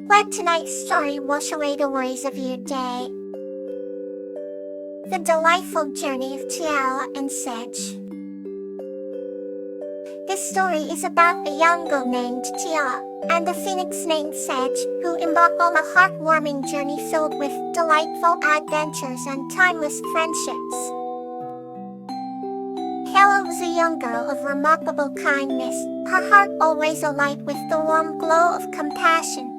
Let tonight's story wash away the worries of your day. The Delightful Journey of Tiara and Sedge. This story is about a young girl named Tiara and a phoenix named Sedge who embark on a heartwarming journey filled with delightful adventures and timeless friendships. Tiara was a young girl of remarkable kindness, her heart always alight with the warm glow of compassion.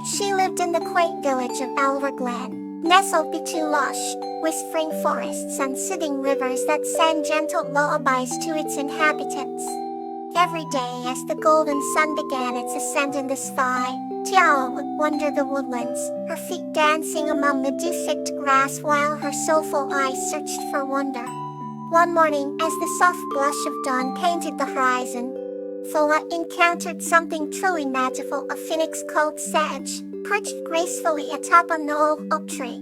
She lived in the quaint village of Glen, nestled between lush, whispering forests and soothing rivers that sang gentle lullabies to its inhabitants. Every day as the golden sun began its ascent in the sky, Tiara would wander the woodlands, her feet dancing among the dew-thicked grass while her soulful eyes searched for wonder. One morning, as the soft blush of dawn painted the horizon, Tiara encountered something truly magical, a phoenix called Sedge, perched gracefully atop an old oak tree.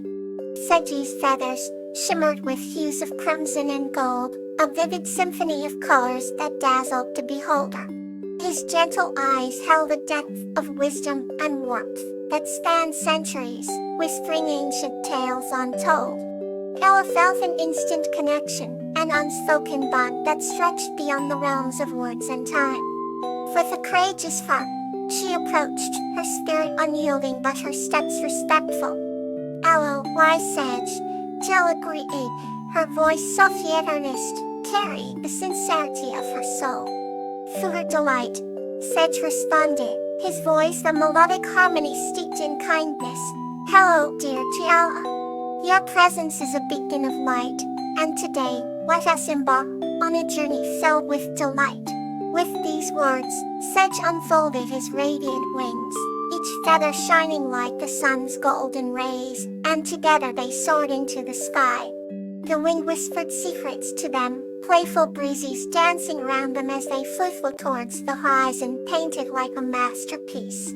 Sedge's feathers shimmered with hues of crimson and gold, a vivid symphony of colors that dazzled the beholder. His gentle eyes held a depth of wisdom and warmth that spanned centuries, whispering ancient tales untold. Tiara felt an instant connection, an unspoken bond that stretched beyond the realms of words and time. With a courageous heart, she approached, her spirit unyielding but her steps respectful. "Hello, wise Sedge," Tiara greeted, her voice soft yet earnest, carrying the sincerity of her soul. Through her delight, Sedge responded, his voice a melodic harmony steeped in kindness. "Hello, dear Tiara. Your presence is a beacon of light, and today, let us embark on a journey filled with delight." With these words, Sedge unfolded his radiant wings, each feather shining like the sun's golden rays, and together they soared into the sky. The wind whispered secrets to them, playful breezes dancing around them as they flew towards the horizon, painted like a masterpiece.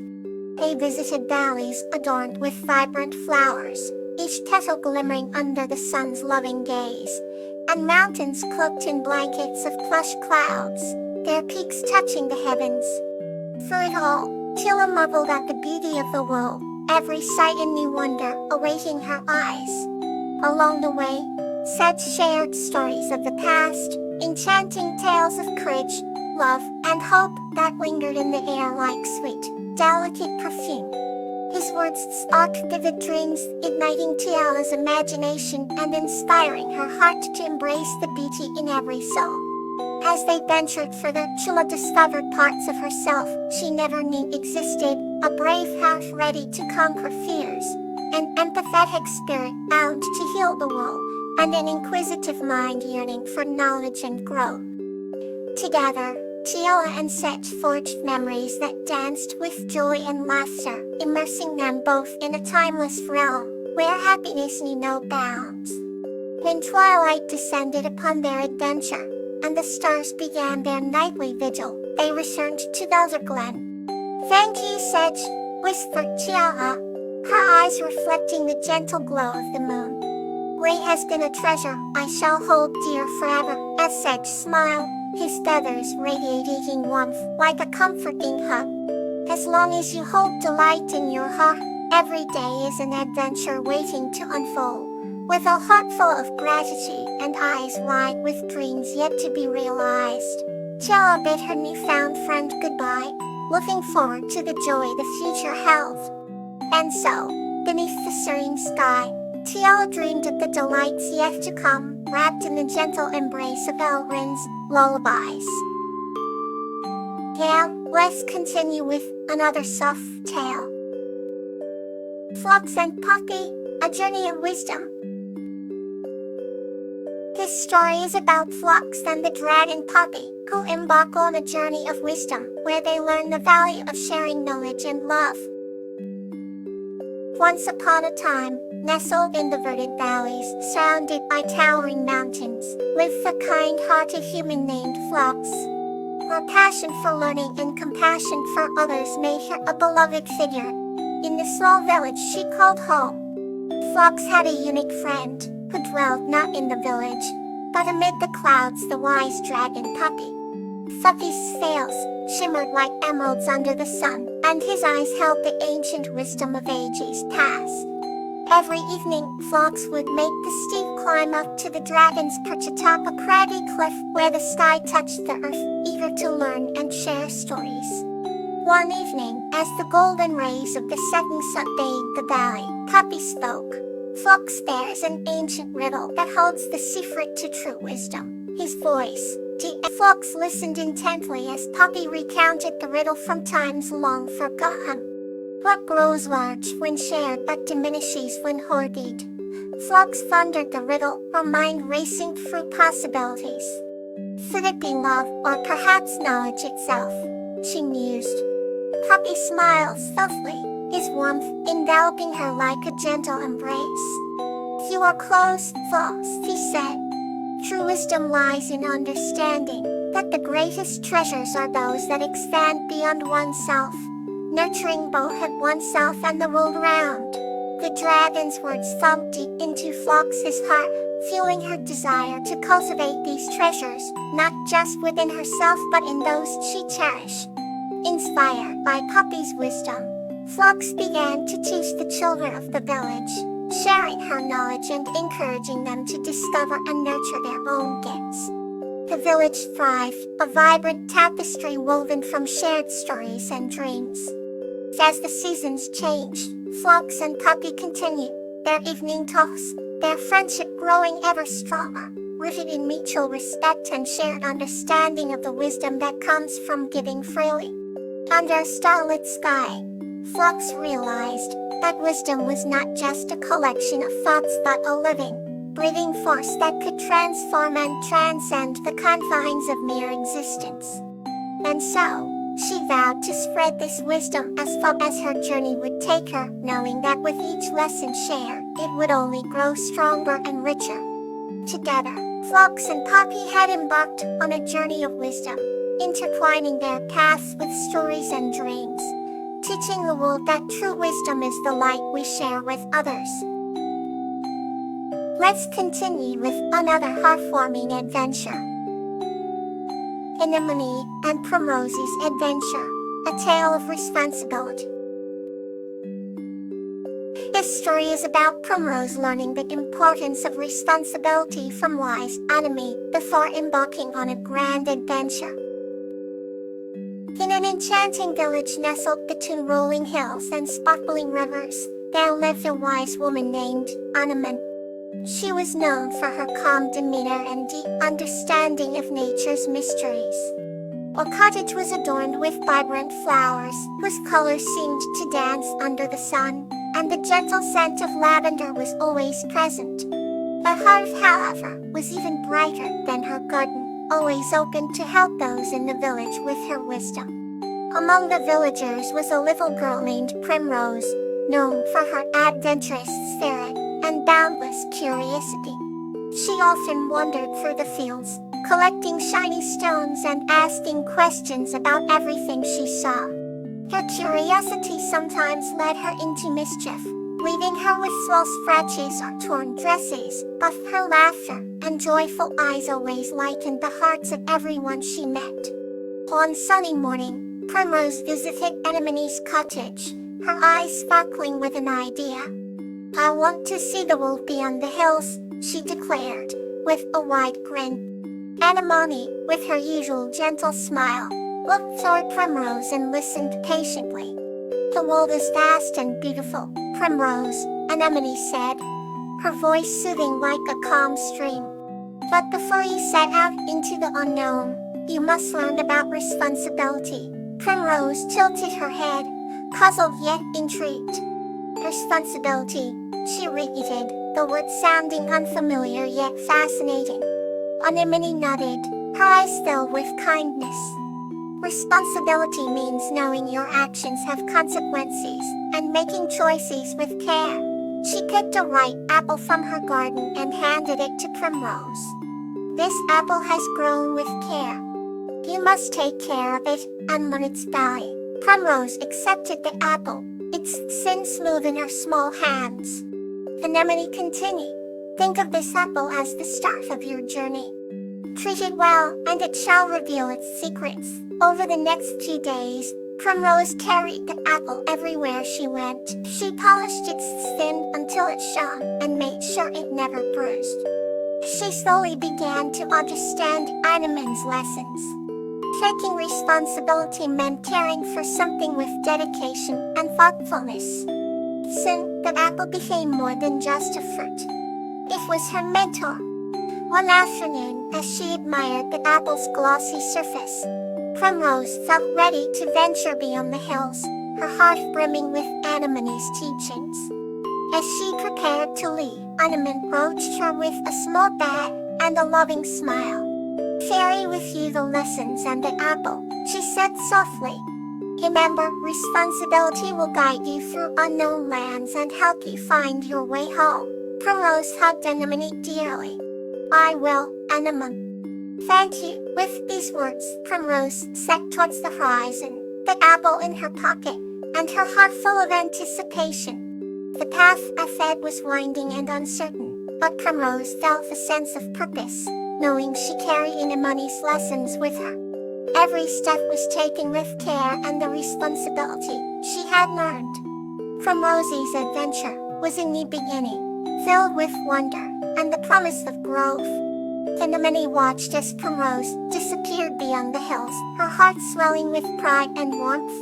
They visited valleys adorned with vibrant flowers, each petal glimmering under the sun's loving gaze, and mountains cloaked in blankets of plush clouds, their peaks touching the heavens. Through it all, Tiara marveled at the beauty of the world, every sight a new wonder awaiting her eyes. Along the way, Sedge shared stories of the past, enchanting tales of courage, love, and hope that lingered in the air like sweet, delicate perfume. His words sparked vivid dreams, igniting Tiara's imagination and inspiring her heart to embrace the beauty in every soul. As they ventured further, Tiara discovered parts of herself she never knew existed, a brave heart ready to conquer fears, an empathetic spirit bound to heal the world, and an inquisitive mind yearning for knowledge and growth. Together, Tiara and Sedge forged memories that danced with joy and laughter, immersing them both in a timeless realm, where happiness knew no bounds. When twilight descended upon their adventure, and the stars began their nightly vigil, they returned to Glen. "Thank you, Sedge," whispered Tiara, her eyes reflecting the gentle glow of the moon. "Ray has been a treasure I shall hold dear forever," as Sedge smiled, his feathers radiating warmth like a comforting hug. "As long as you hold delight in your heart, every day is an adventure waiting to unfold." With a heart full of gratitude and eyes wide with dreams yet to be realized, Tiara bid her newfound friend goodbye, looking forward to the joy the future held. And so, beneath the serene sky, Tiara dreamed of the delights yet to come, wrapped in the gentle embrace of Elrin's lullabies. Now, let's continue with another soft tale. Flux and Poppy, a journey of wisdom. This story is about Flux and the dragon Poppy, who embark on a journey of wisdom, where they learn the value of sharing knowledge and love. Once upon a time, nestled in the verdant valleys, surrounded by towering mountains, lived a kind-hearted human named Flux. Her passion for learning and compassion for others made her a beloved figure in the small village she called home. Flux had a unique friend, who dwelled not in the village, but amid the clouds, the wise dragon Poppy. Poppy's sails shimmered like emeralds under the sun, and his eyes held the ancient wisdom of ages past. Every evening, Fox would make the steep climb up to the dragon's perch atop a craggy cliff where the sky touched the earth, eager to learn and share stories. One evening, as the golden rays of the setting sun bathed the valley, Puppy spoke. Fox, there's an ancient riddle that holds the secret to true wisdom. His voice, deep. Fox listened intently as Puppy recounted the riddle from times long forgotten. What grows large when shared but diminishes when hoarded? Fox thundered the riddle, her mind racing through possibilities. Could it be love, or perhaps knowledge itself? She mused. Puppy smiled softly, his warmth enveloping her like a gentle embrace. You are close, Fox, he said. True wisdom lies in understanding that the greatest treasures are those that expand beyond oneself, nurturing both oneself and the world around. The dragon's words sunk deep into Fox's heart, fueling her desire to cultivate these treasures, not just within herself but in those she cherished. Inspired by Puppy's wisdom, Fox began to teach the children of the village, sharing her knowledge and encouraging them to discover and nurture their own gifts. The village thrived, a vibrant tapestry woven from shared stories and dreams. As the seasons changed, Fox and Puppy continued their evening talks, their friendship growing ever stronger, rooted in mutual respect and shared understanding of the wisdom that comes from giving freely. Under a starlit sky, Fox realized that wisdom was not just a collection of thoughts but a living, breathing force that could transform and transcend the confines of mere existence. And so, she vowed to spread this wisdom as far as her journey would take her, knowing that with each lesson shared, it would only grow stronger and richer. Together, Fox and Puppy had embarked on a journey of wisdom, intertwining their paths with stories and dreams, teaching the world that true wisdom is the light we share with others. Let's continue with another heartwarming adventure. Anemone and Primrose's Adventure, a Tale of Responsibility. This story is about Primrose learning the importance of responsibility from wise Anemone before embarking on a grand adventure. In an enchanting village nestled between rolling hills and sparkling rivers, there lived a wise woman named Anemone. She was known for her calm demeanor and deep understanding of nature's mysteries. Her cottage was adorned with vibrant flowers, whose colors seemed to dance under the sun, and the gentle scent of lavender was always present. Her heart, however, was even brighter than her garden, always open to help those in the village with her wisdom. Among the villagers was a little girl named Primrose, known for her adventurous spirit and boundless curiosity. She often wandered through the fields, collecting shiny stones and asking questions about everything she saw. Her curiosity sometimes led her into mischief, leaving her with small scratches or torn dresses, but her laughter and joyful eyes always lightened the hearts of everyone she met. One sunny morning, Primrose visited Anemone's cottage, her eyes sparkling with an idea. I want to see the world beyond the hills, she declared, with a wide grin. Anemone, with her usual gentle smile, looked toward Primrose and listened patiently. The world is vast and beautiful, Primrose, Anemone said, her voice soothing like a calm stream. But before you set out into the unknown, you must learn about responsibility. Primrose tilted her head, puzzled yet intrigued. Responsibility, she repeated, the word sounding unfamiliar yet fascinating. Anemone nodded, her eyes filled with kindness. Responsibility means knowing your actions have consequences and making choices with care. She picked a ripe apple from her garden and handed it to Primrose. This apple has grown with care. You must take care of it and learn its value. Primrose accepted the apple, its skin smooth in her small hands. Anemone continued, think of this apple as the start of your journey. Treat it well, and it shall reveal its secrets. Over the next few days, Primrose carried the apple everywhere she went. She polished its skin until it shone and made sure it never bruised. She slowly began to understand Animan's lessons. Taking responsibility meant caring for something with dedication and thoughtfulness. Soon, the apple became more than just a fruit. It was her mentor. One afternoon, as she admired the apple's glossy surface, Primrose felt ready to venture beyond the hills, her heart brimming with Anemone's teachings. As she prepared to leave, Anemone approached her with a small bag and a loving smile. "Carry with you the lessons and the apple," she said softly. "Remember, responsibility will guide you through unknown lands and help you find your way home." Primrose hugged Anemone dearly. "I will, Anemone." "Thank you." With these words, Primrose set towards the horizon, the apple in her pocket, and her heart full of anticipation. The path ahead was winding and uncertain, but Primrose felt a sense of purpose, knowing she carried Anemone's lessons with her. Every step was taken with care and the responsibility she had learned. Primrose's adventure was a new beginning, filled with wonder and the promise of growth. Anemone watched as Primrose disappeared beyond the hills, her heart swelling with pride and warmth.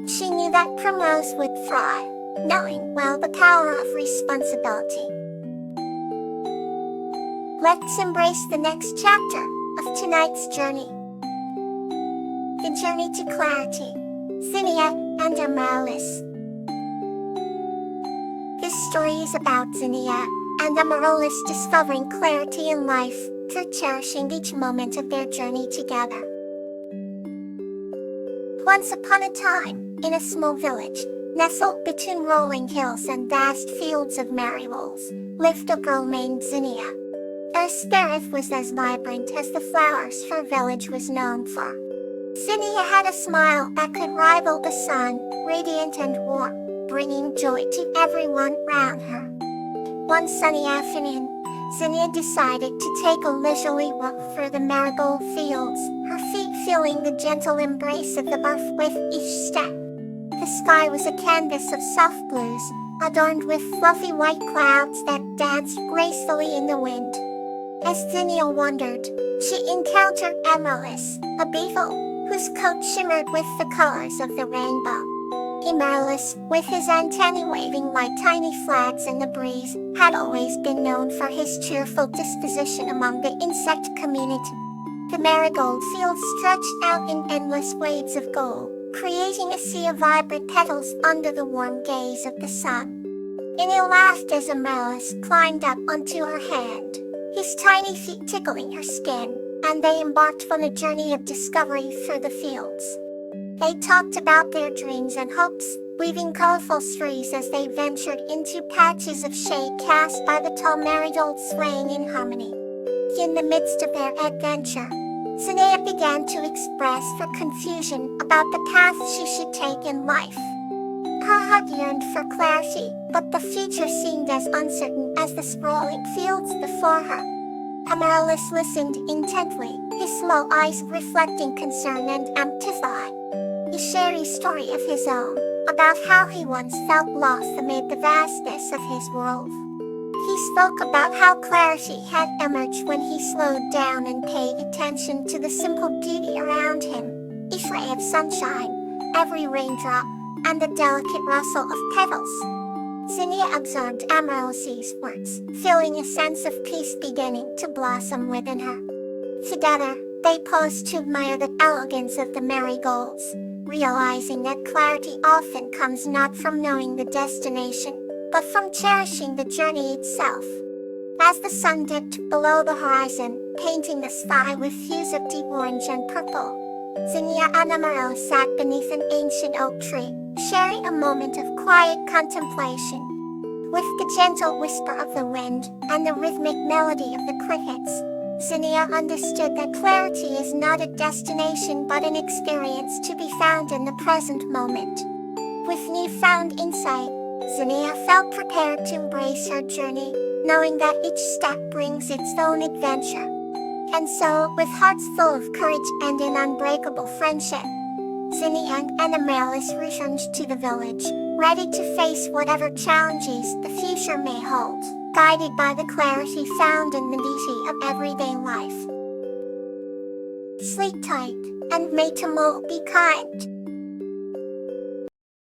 She knew that Primrose would thrive, knowing well the power of responsibility. Let's embrace the next chapter of tonight's journey. The Journey to Clarity, Zinnia and Amaryllis. This story is about Zinnia and Amaryllis discovering clarity in life through cherishing each moment of their journey together. Once upon a time, in a small village, nestled between rolling hills and vast fields of marigolds, lived a girl named Zinnia. Her spirit was as vibrant as the flowers her village was known for. Zinnia had a smile that could rival the sun, radiant and warm, bringing joy to everyone around her. One sunny afternoon, Zinnia decided to take a leisurely walk through the marigold fields, her feet feeling the gentle embrace of the earth with each step. The sky was a canvas of soft blues, adorned with fluffy white clouds that danced gracefully in the wind. As Zinnia wandered, she encountered Amaryllis, a beetle, whose coat shimmered with the colors of the rainbow. Amaryllis, with his antennae waving like tiny flags in the breeze, had always been known for his cheerful disposition among the insect community. The marigold fields stretched out in endless waves of gold, creating a sea of vibrant petals under the warm gaze of the sun. Zinnia laughed as Amaryllis climbed up onto her hand, his tiny feet tickling her skin, and they embarked on a journey of discovery through the fields. They talked about their dreams and hopes, weaving colorful stories as they ventured into patches of shade cast by the tall marigolds swaying in harmony. In the midst of their adventure, Zinnia began to express her confusion about the path she should take in life. Her heart yearned for clarity, but the future seemed as uncertain as the sprawling fields before her. Amaryllis listened intently, his small eyes reflecting concern and empathy. He shared a story of his own, about how he once felt lost amid the vastness of his world. He spoke about how clarity had emerged when he slowed down and paid attention to the simple beauty around him, each ray of sunshine, every raindrop, and the delicate rustle of petals. Zinnia absorbed Amaryllis's words, feeling a sense of peace beginning to blossom within her. Together, they paused to admire the elegance of the marigolds, realizing that clarity often comes not from knowing the destination, but from cherishing the journey itself. As the sun dipped below the horizon, painting the sky with hues of deep orange and purple, Zinnia and Amaryllis sat beneath an ancient oak tree, sharing a moment of quiet contemplation. With the gentle whisper of the wind and the rhythmic melody of the crickets, Zinnia understood that clarity is not a destination but an experience to be found in the present moment. With newfound insight, Zinnia felt prepared to embrace her journey, knowing that each step brings its own adventure. And so, with hearts full of courage and an unbreakable friendship, Zinni and Amaryllis returns to the village, ready to face whatever challenges the future may hold, guided by the clarity found in the beauty of everyday life. Sleep tight, and may tomorrow be kind.